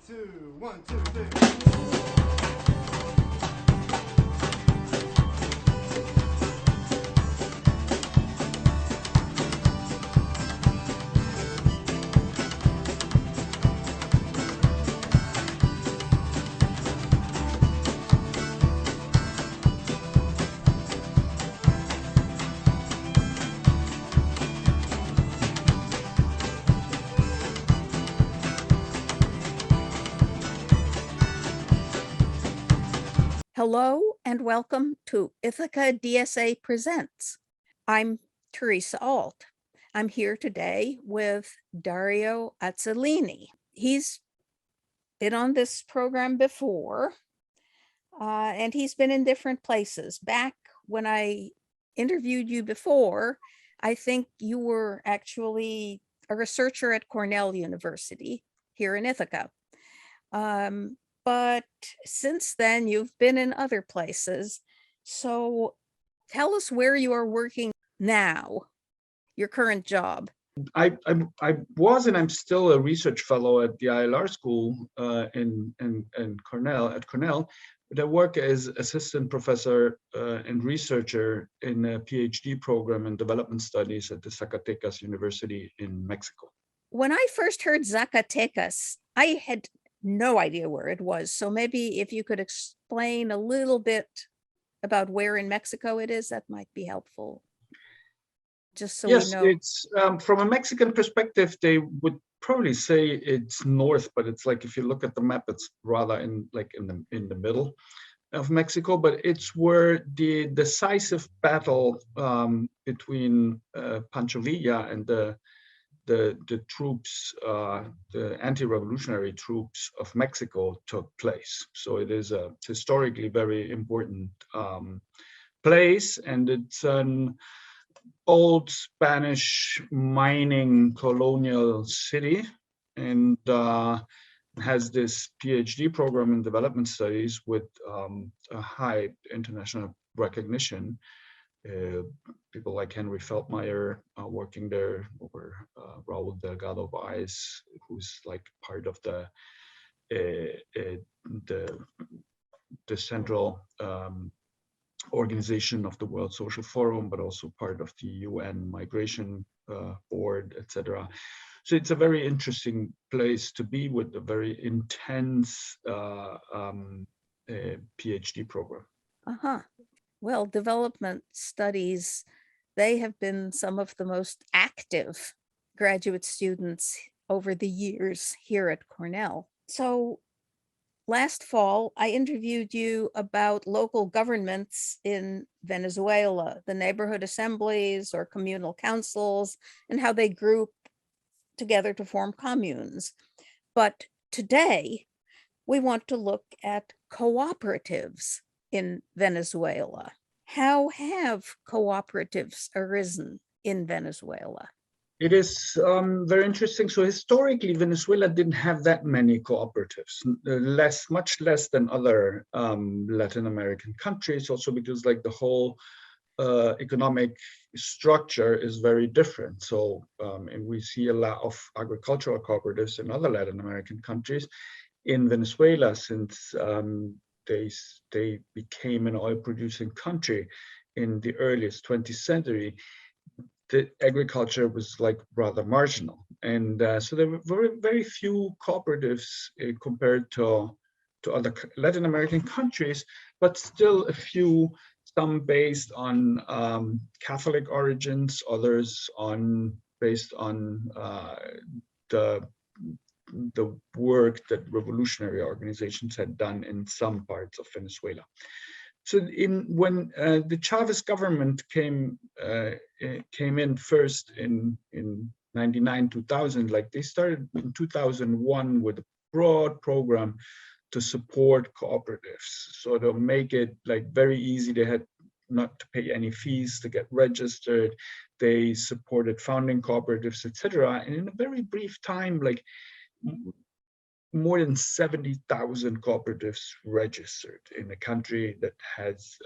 two, 1, 2, 3. Hello and welcome to Ithaca DSA Presents. I'm Theresa Alt. I'm here today with Dario Azzellini. He's been on this program before, and he's been in different places. Back when I interviewed you before, I think you were actually a researcher at Cornell University here in Ithaca. But since then, you've been in other places. So tell us where you are working now, your current job. I was and I'm still a research fellow at the ILR school in Cornell. But I work as assistant professor and researcher in a PhD program in development studies at the Zacatecas University in Mexico. When I first heard Zacatecas, I had no idea where it was. So maybe if you could explain a little bit about where in Mexico it is, that might be helpful. Just so yes, we know. It's from a Mexican perspective, they would probably say it's north, but it's like if you look at the map, it's rather in the middle of Mexico. But it's where the decisive battle between Pancho Villa and the troops, the anti-revolutionary troops of Mexico took place. So it is a historically very important place, and it's an old Spanish mining colonial city, and has this PhD program in development studies with a high international recognition. People like Henry Feldmeyer working there, or Raul Delgado Baez, who's like part of the central organization of the World Social Forum, but also part of the UN Migration Board, etc. So it's a very interesting place to be with a very intense PhD program. Well, development studies, they have been some of the most active graduate students over the years here at Cornell. So last fall, I interviewed you about local governments in Venezuela, the neighborhood assemblies or communal councils, and how they group together to form communes. But today, we want to look at cooperatives in Venezuela. How have cooperatives arisen in Venezuela? It is very interesting. So historically, Venezuela didn't have that many cooperatives, much less than other Latin American countries, also because like the whole economic structure is very different. So, and we see a lot of agricultural cooperatives in other Latin American countries. In Venezuela, since they became an oil-producing country in the earliest 20th century, the agriculture was like rather marginal, and so there were very few cooperatives compared to other Latin American countries, but still a few. Some based on Catholic origins, others based on the work that revolutionary organizations had done in some parts of Venezuela. So when the Chavez government came in first in 99, 2000, like they started in 2001 with a broad program to support cooperatives. So to make it like very easy, they had not to pay any fees to get registered. They supported founding cooperatives, etc. And in a very brief time, like more than 70,000 cooperatives registered in a country that has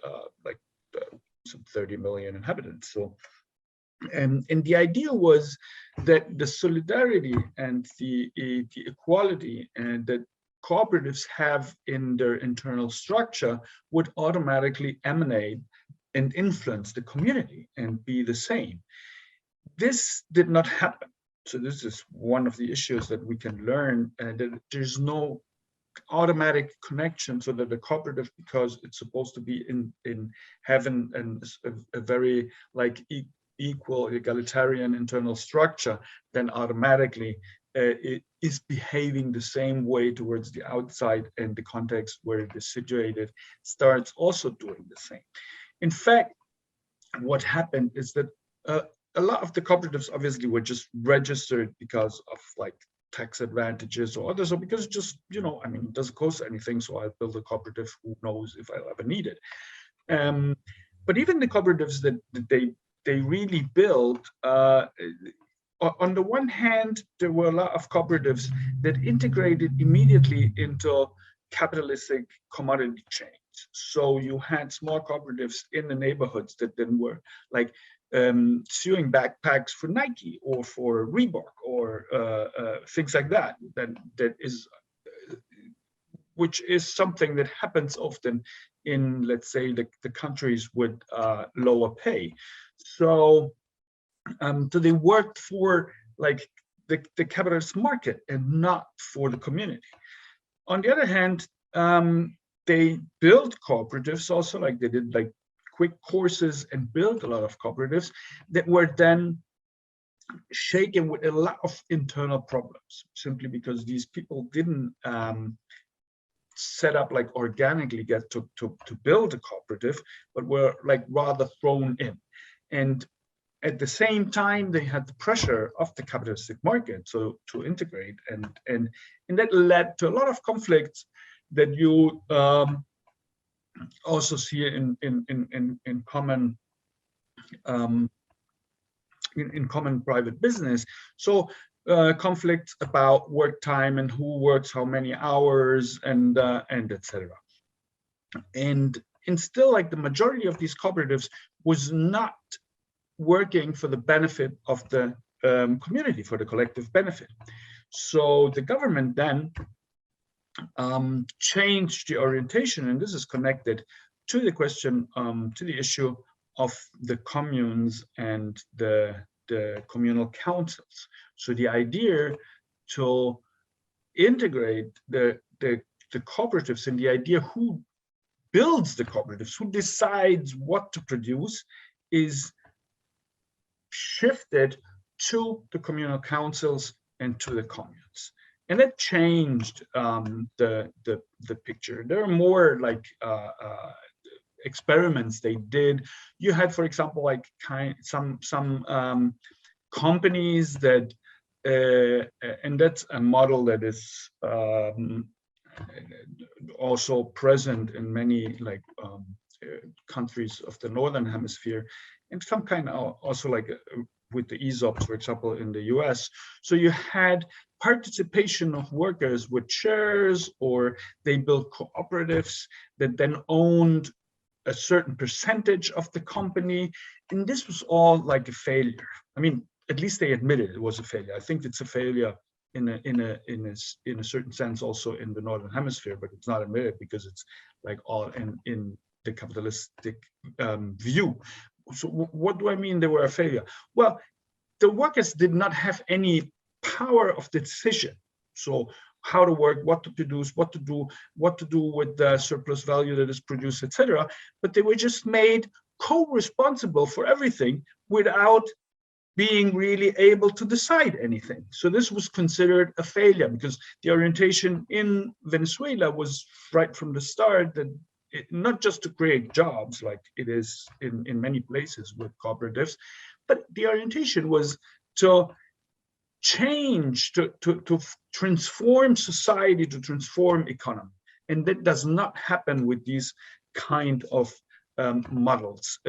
some 30 million inhabitants. So, and the idea was that the solidarity and the equality and that cooperatives have in their internal structure would automatically emanate and influence the community and be the same. This did not happen. So this is one of the issues that we can learn, and that there's no automatic connection so that the cooperative, because it's supposed to be in having a very like equal egalitarian internal structure, then automatically it is behaving the same way towards the outside, and the context where it is situated starts also doing the same. In fact, what happened is that a lot of the cooperatives obviously were just registered because of like tax advantages or others, or because just, you know, I mean, it doesn't cost anything, so I'll build a cooperative, who knows if I'll ever need it. But even the cooperatives that they really built, on the one hand, there were a lot of cooperatives that integrated immediately into capitalistic commodity chains. So you had small cooperatives in the neighborhoods that then were like sewing backpacks for Nike or for Reebok or things like that. That is, which is something that happens often in, let's say, the countries with lower pay. So they worked for like the capitalist market and not for the community. On the other hand, they built cooperatives also, like they did like quick courses and built a lot of cooperatives that were then shaken with a lot of internal problems, simply because these people didn't set up like organically get to build a cooperative, but were like rather thrown in. And at the same time, they had the pressure of the capitalistic market to integrate, and that led to a lot of conflicts that you also see in common in common private business. So conflicts about work time and who works how many hours and etc. And still, like the majority of these cooperatives was not working for the benefit of the community, for the collective benefit. So the government then changed the orientation, and this is connected to the question, to the issue of the communes and the communal councils. So the idea to integrate the cooperatives, and the idea who builds the cooperatives, who decides what to produce, is shifted to the communal councils and to the communes. And that changed the picture. There are more like experiments they did. You had, for example, like some companies that, and that's a model that is also present in many like countries of the Northern Hemisphere, and some kind of also like with the ESOPs, for example, in the US. So you had participation of workers with shares, or they built cooperatives that then owned a certain percentage of the company. And this was all like a failure. I mean, at least they admitted it was a failure. I think it's a failure in a certain sense also in the Northern Hemisphere, but it's not admitted because it's like all in the capitalistic view. So what do I mean they were a failure? Well, the workers did not have any power of decision. So how to work, what to produce, what to do with the surplus value that is produced, etc. But they were just made co-responsible for everything without being really able to decide anything. So this was considered a failure, because the orientation in Venezuela was right from the start that not just to create jobs like it is in many places with cooperatives, but the orientation was to change, to transform society, to transform economy. And that does not happen with these kind of models.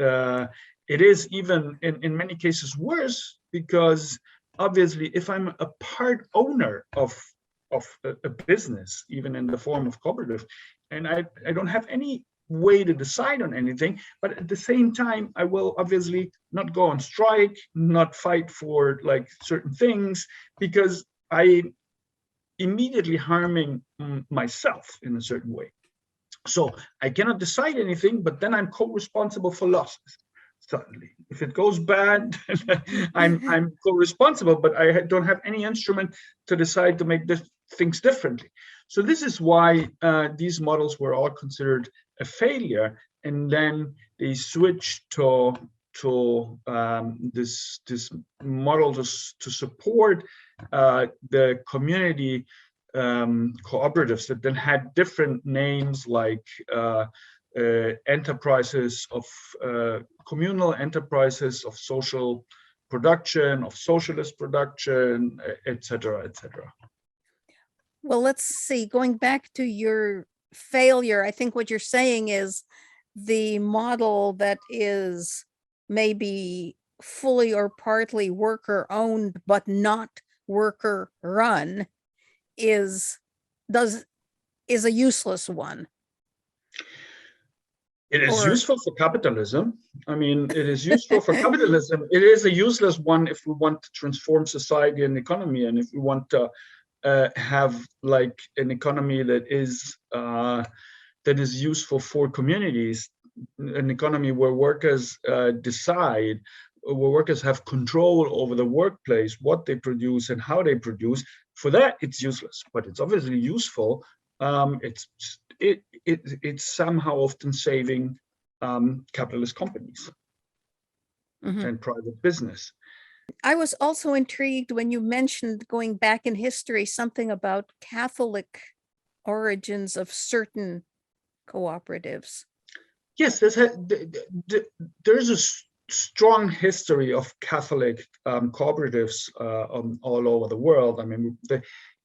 It is even in many cases worse, because obviously if I'm a part owner of a business, even in the form of cooperative, and I don't have any way to decide on anything, but at the same time, I will obviously not go on strike, not fight for like certain things, because I immediately harming myself in a certain way. So I cannot decide anything, but then I'm co-responsible for losses. Suddenly, if it goes bad, I'm co-responsible, but I don't have any instrument to decide to make things differently. So this is why these models were all considered a failure, and then they switched to this model to support the community cooperatives that then had different names like enterprises of communal enterprises of social production, of socialist production, etc., etc. Well, let's see, going back to your failure, I think what you're saying is the model that is maybe fully or partly worker owned, but not worker run is a useless one. It is useful for capitalism. I mean, it is useful for capitalism. It is a useless one if we want to transform society and economy, and if we want to have like an economy that is useful for communities, an economy where workers decide, where workers have control over the workplace, what they produce and how they produce. For that, it's useless, but it's obviously useful. It's somehow often saving capitalist companies and private business. I was also intrigued when you mentioned, going back in history, something about Catholic origins of certain cooperatives. Yes, there's a strong history of Catholic cooperatives all over the world. I mean,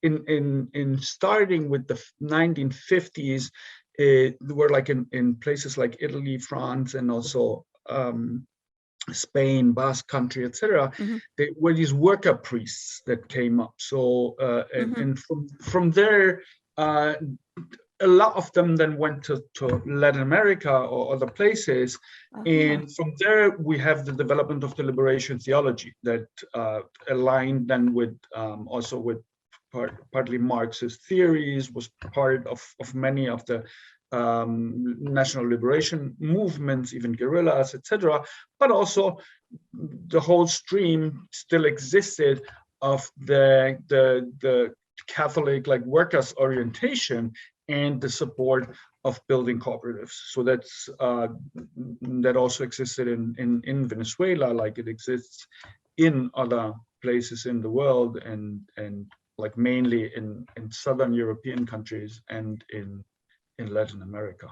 in starting with the 1950s, there were like in places like Italy, France, and also Spain, Basque Country, etc. There were these worker priests that came up. So and from there, a lot of them then went to Latin America or other places. And from there, we have the development of the liberation theology that aligned then with also with partly Marxist theories, was part of many of the national liberation movements, even guerrillas, etc. But also the whole stream still existed of the Catholic like workers orientation and the support of building cooperatives. So that's that also existed in Venezuela, like it exists in other places in the world, and like mainly in Southern European countries and in Latin America.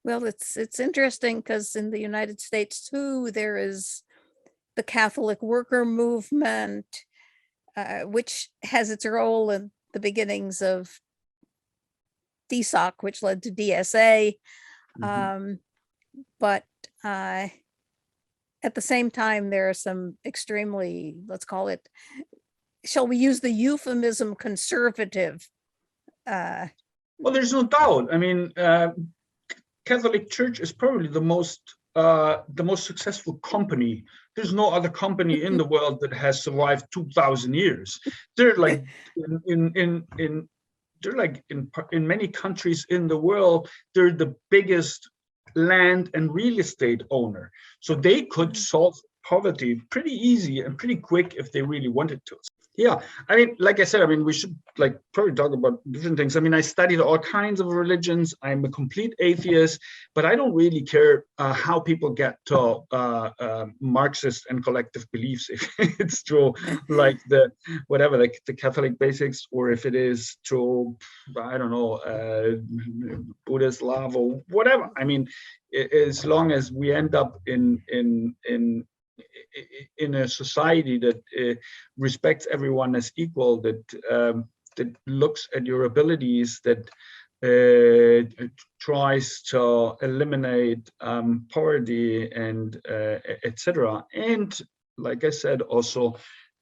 Well, it's interesting because in the United States too, there is the Catholic worker movement, which has its role in the beginnings of DSOC, which led to DSA. But at the same time, there are some extremely, let's call it, shall we use the euphemism, conservative? Well, there's no doubt. I mean, Catholic Church is probably the most successful company. There's no other company in the world that has survived 2,000 years. They're like in many countries in the world, they're the biggest land and real estate owner. So they could solve poverty pretty easy and pretty quick if they really wanted to. Yeah, I mean, like I said, I mean, we should like probably talk about different things. I mean, I studied all kinds of religions. I'm a complete atheist, but I don't really care how people get to Marxist and collective beliefs, if it's true, like the Catholic basics, or if it is true, I don't know, Buddhist love or whatever. I mean, as long as we end up in a society that respects everyone as equal, that looks at your abilities, that tries to eliminate poverty and etc. And like I said, also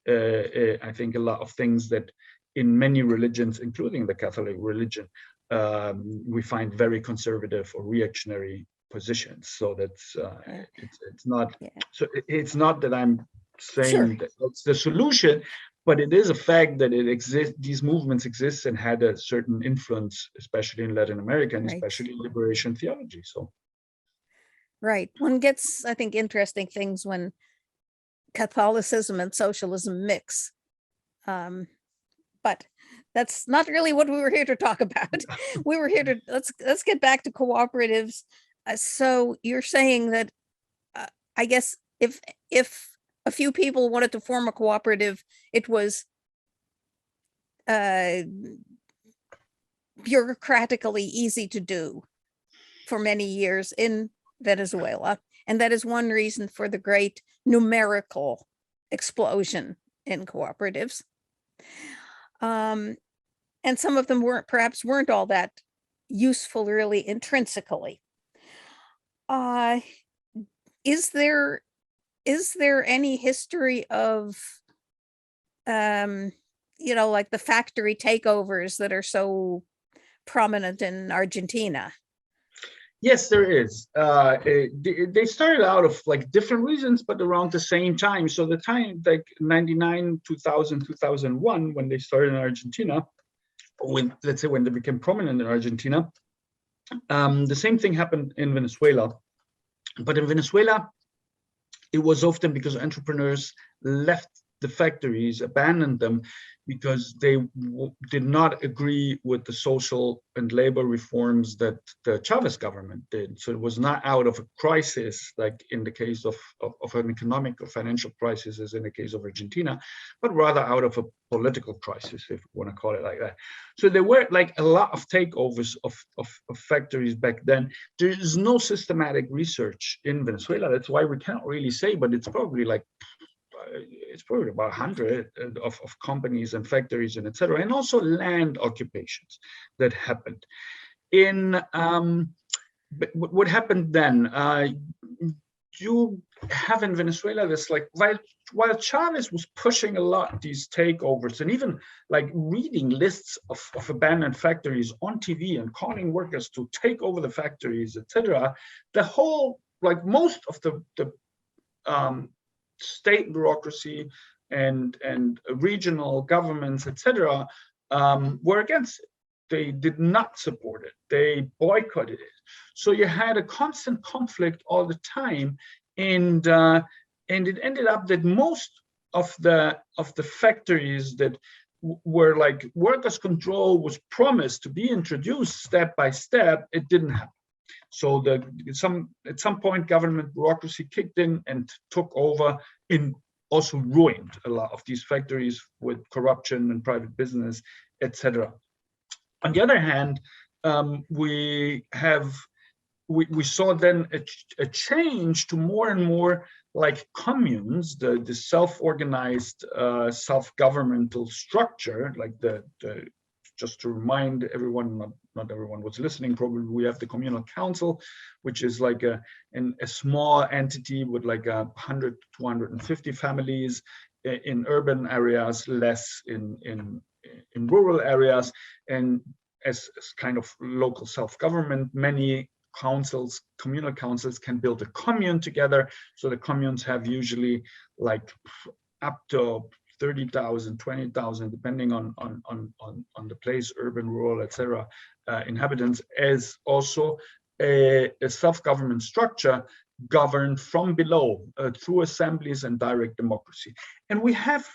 I think a lot of things that in many religions, including the Catholic religion, we find very conservative or reactionary positions. So that's it's not. So it's not that I'm saying that that's the solution, but it is a fact that it exists. These movements exist and had a certain influence, especially in Latin America, and Right. especially in liberation theology. So, Right. One gets, I think, interesting things when Catholicism and socialism mix. But that's not really what we were here to talk about. We were here to let's get back to cooperatives. So you're saying that I guess if a few people wanted to form a cooperative, it was bureaucratically easy to do for many years in Venezuela. And that is one reason for the great numerical explosion in cooperatives. And some of them perhaps weren't all that useful really intrinsically. Is there any history of like the factory takeovers that are so prominent in Argentina? yes, there is. They started out of like different reasons, but around the same time. So the time like 99, 2000, 2001, when they started in Argentina, when let's say when they became prominent in Argentina, the same thing happened in Venezuela. But in Venezuela, it was often because entrepreneurs left the factories, abandoned them, because they did not agree with the social and labor reforms that the Chavez government did. So it was not out of a crisis, like in the case of an economic or financial crisis, as in the case of Argentina, but rather out of a political crisis, if you want to call it like that. So there were like a lot of takeovers of factories back then. There is no systematic research in Venezuela. That's why we can't really say, but it's probably like about 100 of companies and factories and etc., and also land occupations that happened. In what happened then? You have in Venezuela this like while Chavez was pushing a lot these takeovers and even like reading lists of abandoned factories on TV and calling workers to take over the factories, etc., the whole like most of the state bureaucracy and regional governments, etc., were against it. They did not support it. They boycotted it. So you had a constant conflict all the time, and it ended up that most of the factories that were like workers' control was promised to be introduced step by step, it didn't happen. So at some point, government bureaucracy kicked in and took over, and also ruined a lot of these factories with corruption and private business, etc. On the other hand, we saw then a change to more and more like communes, the self-organized, self-governmental structure, like the just to remind everyone, not everyone was listening, probably we have the communal council, which is like a small entity with like 100 to 250 families in urban areas, less in rural areas, and as kind of local self-government. Many councils, communal councils, can build a commune together. So the communes have usually like up to 30,000, 20,000, depending on the place, urban, rural, etc., inhabitants, as also a self-government structure governed from below through assemblies and direct democracy. And we have,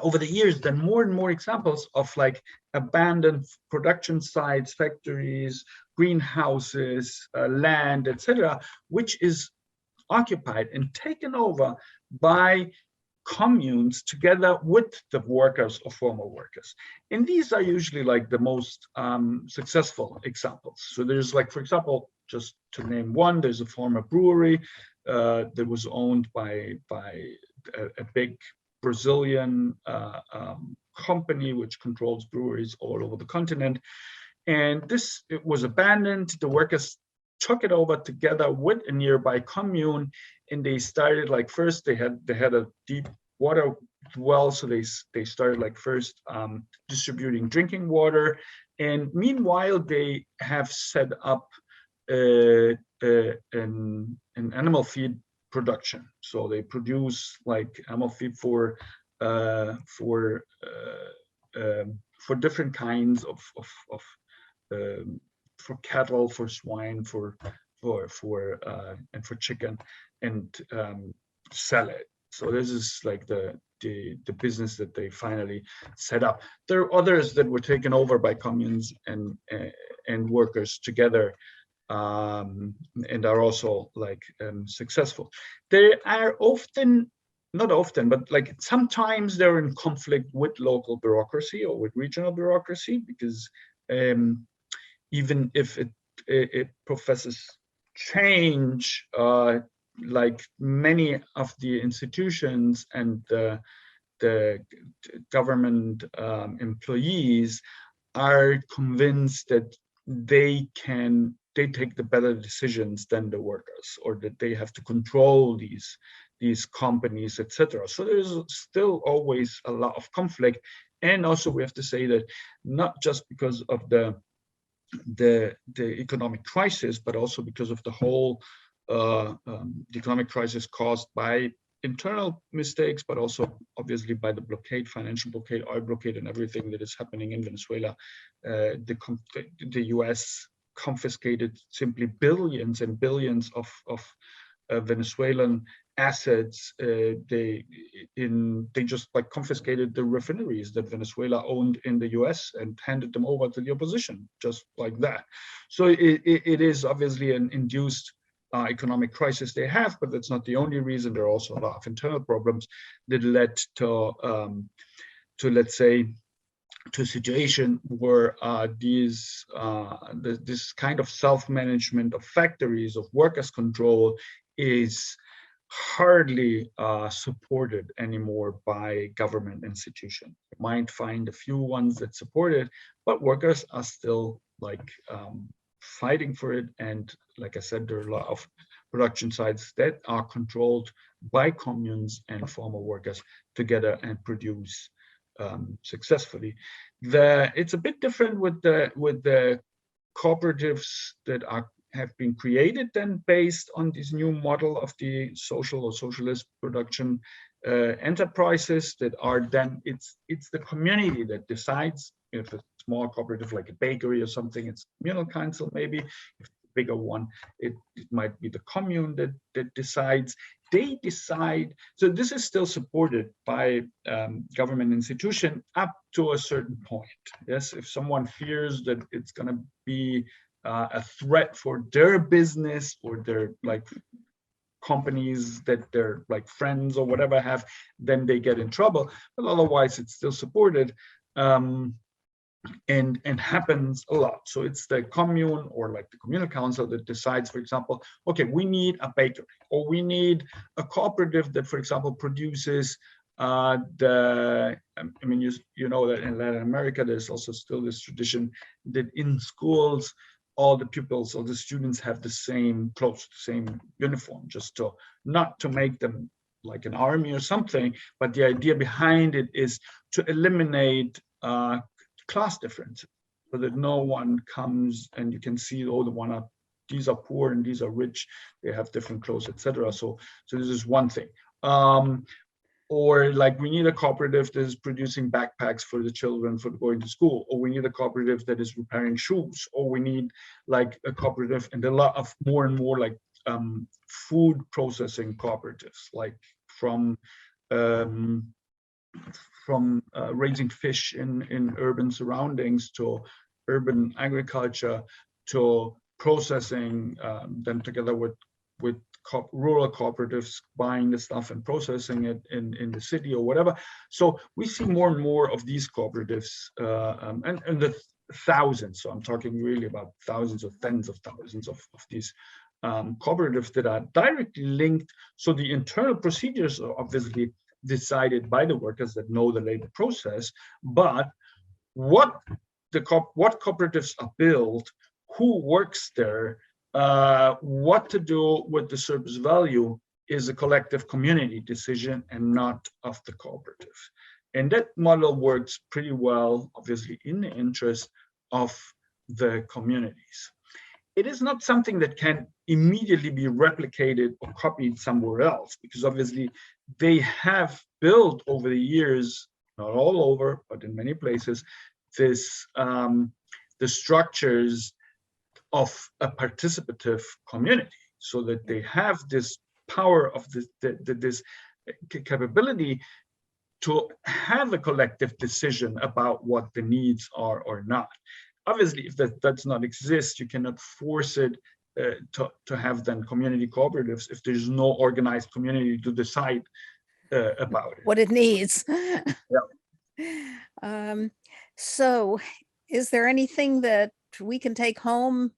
over the years, then more and more examples of like abandoned production sites, factories, greenhouses, land, etc., which is occupied and taken over by communes together with the workers or former workers. And these are usually like the most successful examples. So there's like, for example, just to name one, there's a former brewery that was owned by a big Brazilian company which controls breweries all over the continent. And this, it was abandoned. The workers took it over together with a nearby commune, and they started like first they had a deep water well, so they started like first distributing drinking water, and meanwhile they have set up an animal feed production. So they produce like animal feed for for different kinds of for cattle, for swine, and for chicken, and sell it. So this is like the business that they finally set up. There are others that were taken over by communes and workers together, and are also like successful. They are often, not often, but like sometimes they're in conflict with local bureaucracy or with regional bureaucracy, because even if it professes change, like many of the institutions and the government employees are convinced that they take the better decisions than the workers, or that they have to control these companies, etc. So there's still always a lot of conflict. And also we have to say that not just because of the economic crisis, but also because of the whole the economic crisis caused by internal mistakes, but also obviously by the blockade, financial blockade, oil blockade, and everything that is happening in Venezuela. The US confiscated simply billions and billions of Venezuelan assets. They just like confiscated the refineries that Venezuela owned in the US and handed them over to the opposition, just like that. So it is obviously an induced economic crisis they have, but that's not the only reason. There are also a lot of internal problems that led to let's say, to a situation where this kind of self-management of factories, of workers' control, is hardly supported anymore by government institutions. You might find a few ones that support it, but workers are still like fighting for it. And like I said, there are a lot of production sites that are controlled by communes and former workers together and produce successfully. It's a bit different with the cooperatives that have been created then based on this new model of the social or socialist production enterprises that are then, it's the community that decides. If a small cooperative like a bakery or something, it's communal council maybe. If it's a bigger one, it might be the commune that decides. They decide. So this is still supported by government institution up to a certain point. Yes, if someone fears that it's going to be a threat for their business or their like companies that they're like friends or whatever have, then they get in trouble. But otherwise, it's still supported. And happens a lot. So it's the commune or like the communal council that decides, for example, okay, we need a bakery, or we need a cooperative that, for example, produces I mean, you know that in Latin America, there's also still this tradition that in schools, all the pupils or the students have the same clothes, the same uniform, just to not to make them like an army or something, but the idea behind it is to eliminate class differences, so that no one comes and you can see, oh, these are poor and these are rich, they have different clothes, etc. So this is one thing. Or like we need a cooperative that is producing backpacks for the children for going to school, or we need a cooperative that is repairing shoes, or we need like a cooperative, and a lot of more and more like food processing cooperatives, like from raising fish in urban surroundings to urban agriculture to processing them together with rural cooperatives, buying the stuff and processing it in the city or whatever. So we see more and more of these cooperatives and the thousands. So I'm talking really about thousands or tens of thousands of these cooperatives that are directly linked. So the internal procedures are obviously decided by the workers that know the labor process, but what cooperatives are built, who works there, what to do with the surplus value is a collective community decision and not of the cooperative. And that model works pretty well, obviously, in the interest of the communities. It is not something that can immediately be replicated or copied somewhere else, because obviously they have built over the years, not all over, but in many places, this the structures of a participative community, so that they have this power of this capability to have a collective decision about what the needs are or not. Obviously, if that does not exist, you cannot force it to have then community cooperatives if there's no organized community to decide about it. What it needs. Yeah. So is there anything that we can take home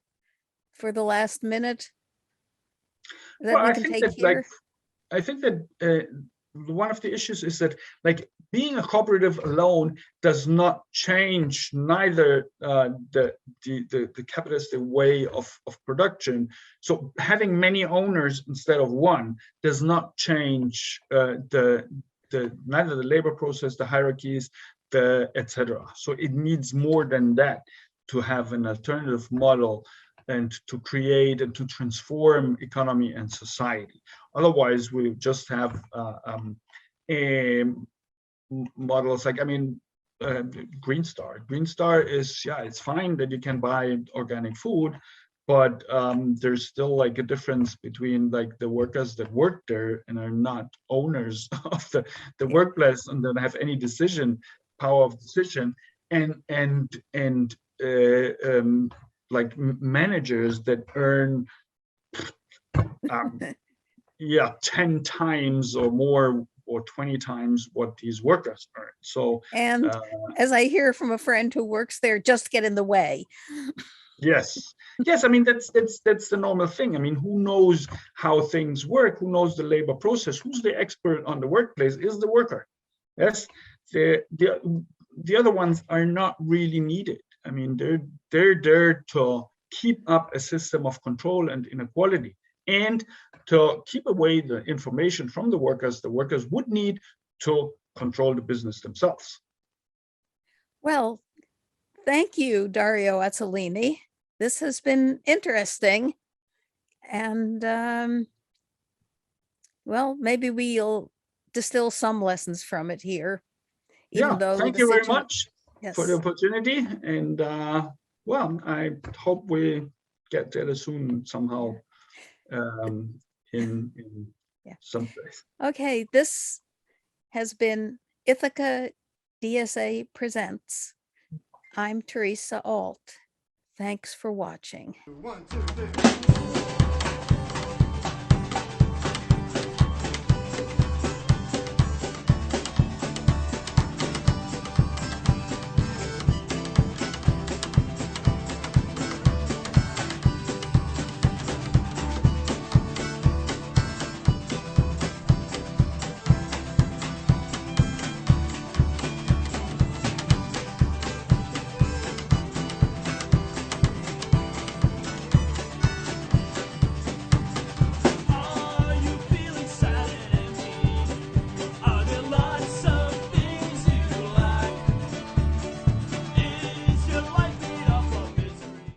for the last minute that Well, we I can think take that here? I think that one of the issues is that like being a cooperative alone does not change neither the capitalist way of production. So having many owners instead of one does not change the neither the labor process, the hierarchies, the etc. So it needs more than that to have an alternative model and to create and to transform economy and society. Otherwise, we just have models like, I mean, Green Star. Green Star is, yeah, it's fine that you can buy organic food, but there's still like a difference between like the workers that work there and are not owners of the workplace and don't have any power of decision, and like managers that earn 10 times or more or 20 times what these workers earn. So And as I hear from a friend who works there, just get in the way. yes, I mean that's the normal thing. I mean, who knows how things work? Who knows the labor process? Who's the expert on the workplace? Is the worker. Yes, the other ones are not really needed. I mean, they're there to keep up a system of control and inequality, and to keep away the information from the workers would need to control the business themselves. Well, thank you, Dario Azzellini. This has been interesting. And well, maybe we'll distill some lessons from it here. Even though thank you very much for the opportunity. And well, I hope we get there soon somehow in some place. Okay, this has been Ithaca DSA Presents. I'm Theresa Alt. Thanks for watching. 1, 2, 3.